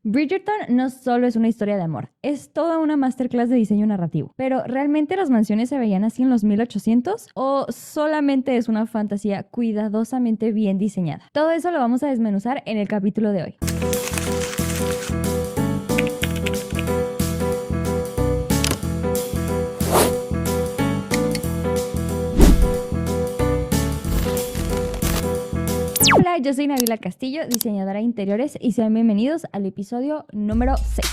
Bridgerton no solo es una historia de amor, es toda una masterclass de diseño narrativo. Pero, ¿realmente las mansiones se veían así en los 1800? ¿O solamente es una fantasía cuidadosamente bien diseñada? Todo eso lo vamos a desmenuzar en el capítulo de hoy. Hola, yo soy Nabila Castillo, diseñadora de interiores, y sean bienvenidos al episodio número 6.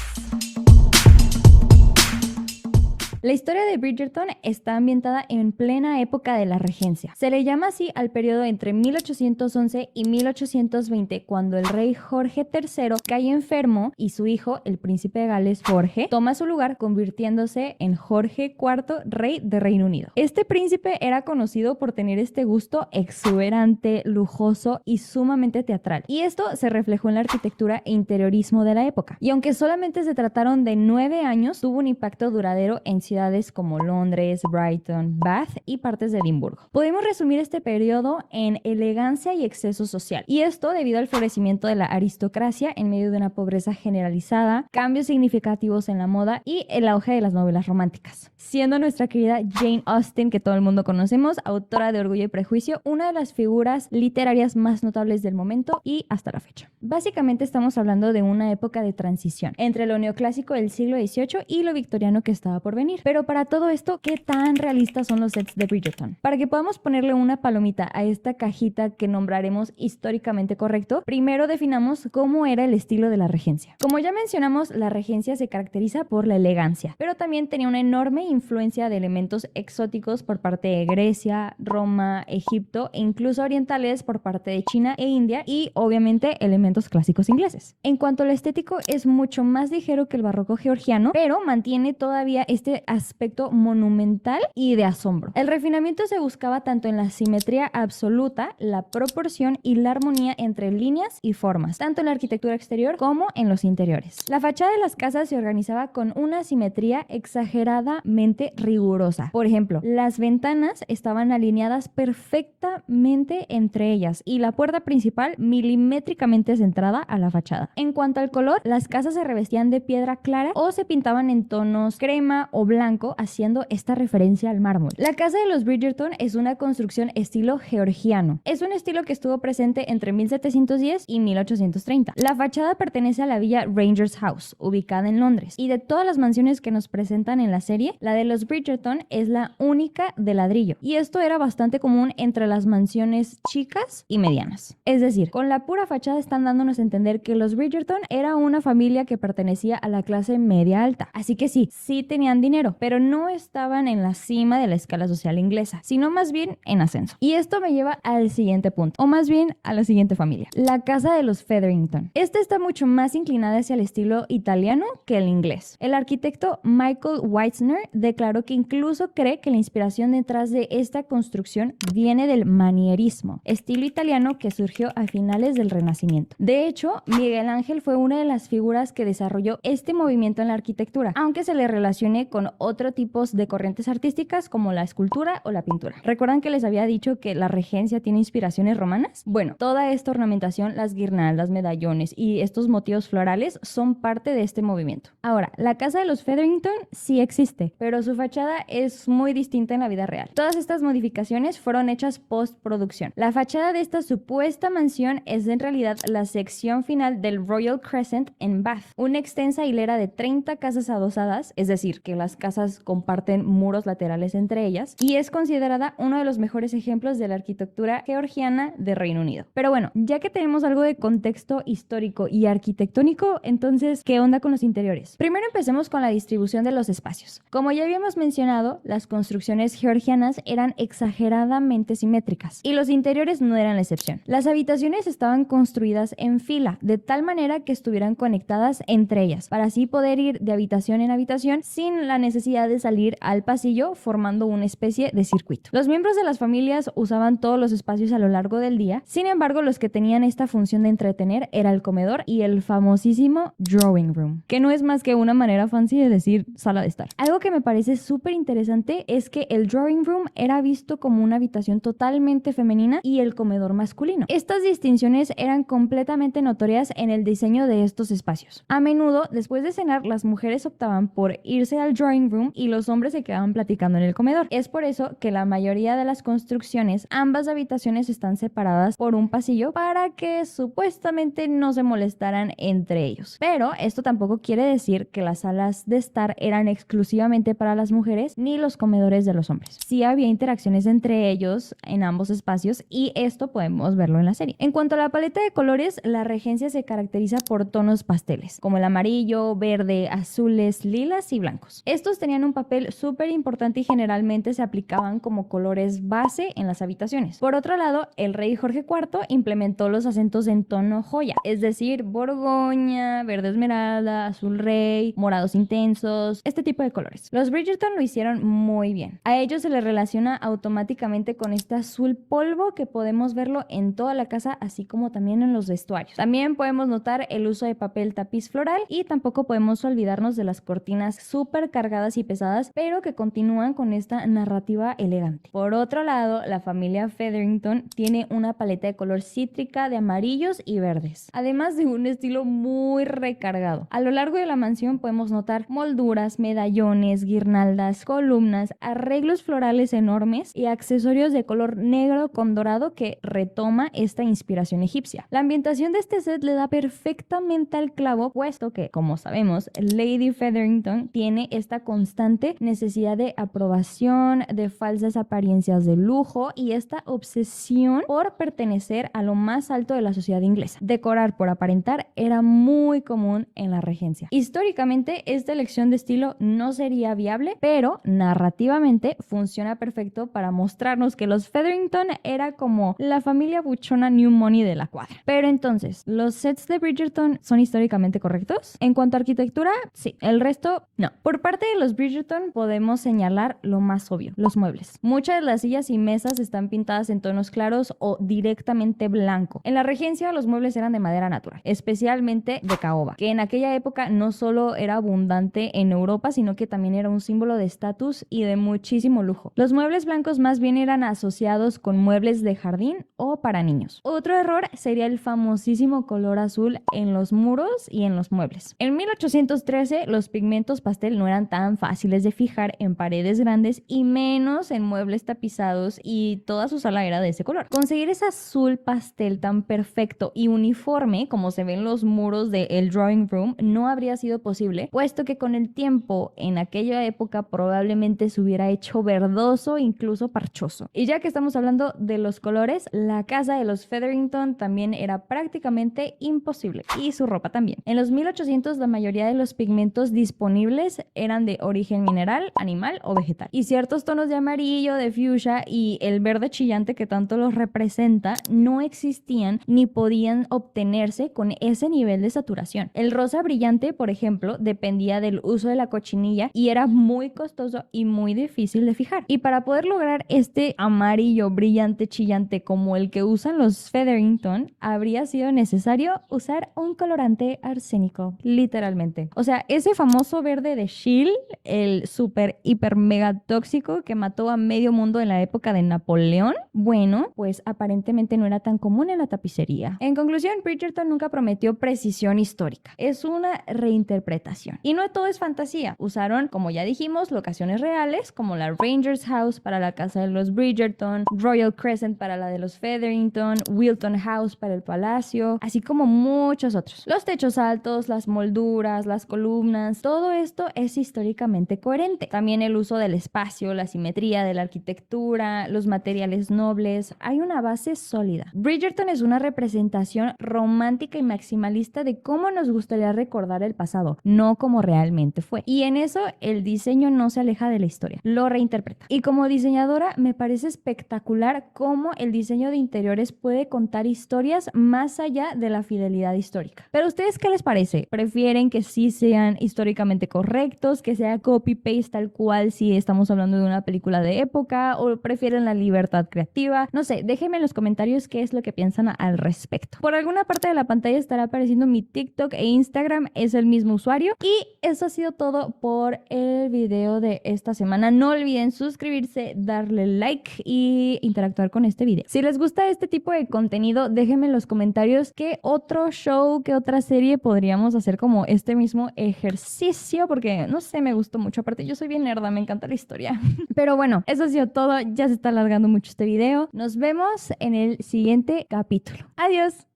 La historia de Bridgerton está ambientada en plena época de la regencia. Se le llama así al periodo entre 1811 y 1820, cuando el rey Jorge III cae enfermo y su hijo, el príncipe de Gales Jorge, toma su lugar, convirtiéndose en Jorge IV, rey de Reino Unido. Este príncipe era conocido por tener este gusto exuberante, lujoso y sumamente teatral. Y esto se reflejó en la arquitectura e interiorismo de la época. Y aunque solamente se trataron de 9 años, tuvo un impacto duradero en ciudades como Londres, Brighton, Bath y partes de Edimburgo. Podemos resumir este periodo en elegancia y exceso social, y esto debido al florecimiento de la aristocracia en medio de una pobreza generalizada, cambios significativos en la moda y el auge de las novelas románticas. Siendo nuestra querida Jane Austen, que todo el mundo conocemos, autora de Orgullo y Prejuicio, una de las figuras literarias más notables del momento y hasta la fecha. Básicamente estamos hablando de una época de transición entre lo neoclásico del siglo XVIII y lo victoriano que estaba por venir. Pero para todo esto, ¿qué tan realistas son los sets de Bridgerton? Para que podamos ponerle una palomita a esta cajita que nombraremos históricamente correcto, primero definamos cómo era el estilo de la regencia. Como ya mencionamos, la regencia se caracteriza por la elegancia, pero también tenía una enorme influencia de elementos exóticos por parte de Grecia, Roma, Egipto e incluso orientales por parte de China e India, y obviamente elementos clásicos ingleses. En cuanto al estético, es mucho más ligero que el barroco georgiano, pero mantiene todavía este aspecto monumental y de asombro. El refinamiento se buscaba tanto en la simetría absoluta, la proporción y la armonía entre líneas y formas, tanto en la arquitectura exterior como en los interiores. La fachada de las casas se organizaba con una simetría exageradamente rigurosa. Por ejemplo, las ventanas estaban alineadas perfectamente entre ellas y la puerta principal milimétricamente centrada a la fachada. En cuanto al color, las casas se revestían de piedra clara o se pintaban en tonos crema o blanco, haciendo esta referencia al mármol. La casa de los Bridgerton es una construcción estilo georgiano. Es un estilo que estuvo presente entre 1710 y 1830. La fachada pertenece a la villa Rangers House, ubicada en Londres. Y de todas las mansiones que nos presentan en la serie, la de los Bridgerton es la única de ladrillo. Y esto era bastante común entre las mansiones chicas y medianas. Es decir, con la pura fachada están dándonos a entender que los Bridgerton era una familia que pertenecía a la clase media alta. Así que sí tenían dinero, pero no estaban en la cima de la escala social inglesa, sino más bien en ascenso. Y esto me lleva al siguiente punto, o más bien a la siguiente familia, la casa de los Featherington. Esta está mucho más inclinada hacia el estilo italiano que el inglés. El arquitecto Michael Weitzner declaró que incluso cree que la inspiración detrás de esta construcción viene del manierismo, estilo italiano que surgió a finales del Renacimiento. De hecho, Miguel Ángel fue una de las figuras que desarrolló este movimiento en la arquitectura, aunque se le relacione con otros tipos de corrientes artísticas como la escultura o la pintura. ¿Recuerdan que les había dicho que la regencia tiene inspiraciones romanas? Bueno, toda esta ornamentación, las guirnaldas, medallones y estos motivos florales son parte de este movimiento. Ahora, la casa de los Featherington sí existe, pero su fachada es muy distinta en la vida real. Todas estas modificaciones fueron hechas postproducción. La fachada de esta supuesta mansión es en realidad la sección final del Royal Crescent en Bath, una extensa hilera de 30 casas adosadas, es decir, que las casas comparten muros laterales entre ellas, y es considerada uno de los mejores ejemplos de la arquitectura georgiana de Reino Unido. Pero bueno, ya que tenemos algo de contexto histórico y arquitectónico, entonces, ¿qué onda con los interiores? Primero empecemos con la distribución de los espacios. Como ya habíamos mencionado, las construcciones georgianas eran exageradamente simétricas, y los interiores no eran la excepción. Las habitaciones estaban construidas en fila, de tal manera que estuvieran conectadas entre ellas, para así poder ir de habitación en habitación sin la necesidad necesidad de salir al pasillo formando una especie de circuito. Los miembros de las familias usaban todos los espacios a lo largo del día, sin embargo los que tenían esta función de entretener era el comedor y el famosísimo drawing room, que no es más que una manera fancy de decir sala de estar. Algo que me parece súper interesante es que el drawing room era visto como una habitación totalmente femenina y el comedor masculino. Estas distinciones eran completamente notorias en el diseño de estos espacios. A menudo, después de cenar, las mujeres optaban por irse al drawing room y los hombres se quedaban platicando en el comedor. Es por eso que la mayoría de las construcciones, ambas habitaciones están separadas por un pasillo para que supuestamente no se molestaran entre ellos. Pero esto tampoco quiere decir que las salas de estar eran exclusivamente para las mujeres ni los comedores de los hombres. Sí había interacciones entre ellos en ambos espacios y esto podemos verlo en la serie. En cuanto a la paleta de colores, la regencia se caracteriza por tonos pasteles, como el amarillo, verde, azules, lilas y blancos. Estos tenían un papel súper importante y generalmente se aplicaban como colores base en las habitaciones. Por otro lado, el rey Jorge IV implementó los acentos en tono joya, es decir, borgoña, verde esmeralda, azul rey, morados intensos, este tipo de colores. Los Bridgerton lo hicieron muy bien. A ellos se les relaciona automáticamente con este azul polvo que podemos verlo en toda la casa, así como también en los vestuarios. También podemos notar el uso de papel tapiz floral y tampoco podemos olvidarnos de las cortinas súper cargadas y pesadas, pero que continúan con esta narrativa elegante. Por otro lado, la familia Featherington tiene una paleta de color cítrica de amarillos y verdes, además de un estilo muy recargado. A lo largo de la mansión podemos notar molduras, medallones, guirnaldas, columnas, arreglos florales enormes y accesorios de color negro con dorado que retoma esta inspiración egipcia. La ambientación de este set le da perfectamente al clavo, puesto que, como sabemos, Lady Featherington tiene esta constante necesidad de aprobación, de falsas apariencias de lujo y esta obsesión por pertenecer a lo más alto de la sociedad inglesa. Decorar por aparentar era muy común en la regencia. Históricamente, esta elección de estilo no sería viable, pero narrativamente funciona perfecto para mostrarnos que los Featherington era como la familia buchona New Money de la cuadra. Pero entonces, ¿los sets de Bridgerton son históricamente correctos? En cuanto a arquitectura, sí. El resto, no. Por parte de los Bridgerton podemos señalar lo más obvio, los muebles. Muchas de las sillas y mesas están pintadas en tonos claros o directamente blanco. En la regencia, los muebles eran de madera natural, especialmente de caoba, que en aquella época no solo era abundante en Europa, sino que también era un símbolo de estatus y de muchísimo lujo. Los muebles blancos más bien eran asociados con muebles de jardín o para niños. Otro error sería el famosísimo color azul en los muros y en los muebles. En 1813, los pigmentos pastel no eran tan fáciles de fijar en paredes grandes y menos en muebles tapizados, y toda su sala era de ese color. Conseguir ese azul pastel tan perfecto y uniforme como se ve en los muros del drawing room no habría sido posible, puesto que con el tiempo en aquella época probablemente se hubiera hecho verdoso, incluso parchoso. Y ya que estamos hablando de los colores, la casa de los Featherington también era prácticamente imposible, y su ropa también. En los 1800 la mayoría de los pigmentos disponibles eran de origen mineral, animal o vegetal, y ciertos tonos de amarillo, de fuchsia y el verde chillante que tanto los representa no existían ni podían obtenerse con ese nivel de saturación. El rosa brillante, por ejemplo, dependía del uso de la cochinilla y era muy costoso y muy difícil de fijar. Y para poder lograr este amarillo brillante chillante como el que usan los Featherington, habría sido necesario usar un colorante arsénico, literalmente. O sea, ese famoso verde de Shield, el super hiper mega tóxico que mató a medio mundo en la época de Napoleón, bueno, pues aparentemente no era tan común en la tapicería. En conclusión, Bridgerton nunca prometió precisión histórica. Es una reinterpretación. Y no todo es fantasía. Usaron, como ya dijimos, locaciones reales, como la Rangers House para la casa de los Bridgerton, Royal Crescent para la de los Featherington, Wilton House para el palacio, así como muchos otros. Los techos altos, las molduras, las columnas, todo esto es históricamente coherente. También el uso del espacio, la simetría de la arquitectura, los materiales nobles, hay una base sólida. Bridgerton es una representación romántica y maximalista de cómo nos gustaría recordar el pasado, no como realmente fue. Y en eso el diseño no se aleja de la historia, lo reinterpreta. Y como diseñadora me parece espectacular cómo el diseño de interiores puede contar historias más allá de la fidelidad histórica. Pero ¿ustedes qué les parece? ¿Prefieren que sí sean históricamente correctos, que sea copy-paste tal cual si estamos hablando de una película de época o prefieren la libertad creativa. No sé, déjenme en los comentarios qué es lo que piensan al respecto. Por alguna parte de la pantalla estará apareciendo mi TikTok e Instagram, es el mismo usuario. Y eso ha sido todo por el video de esta semana. No olviden suscribirse, darle like y interactuar con este video. Si les gusta este tipo de contenido, déjenme en los comentarios qué otro show, qué otra serie podríamos hacer como este mismo ejercicio, porque no sé, me gustó mucho. Aparte, yo soy bien nerda, me encanta la historia. Pero bueno, eso ha sido todo. Ya se está alargando mucho este video. Nos vemos en el siguiente capítulo. Adiós.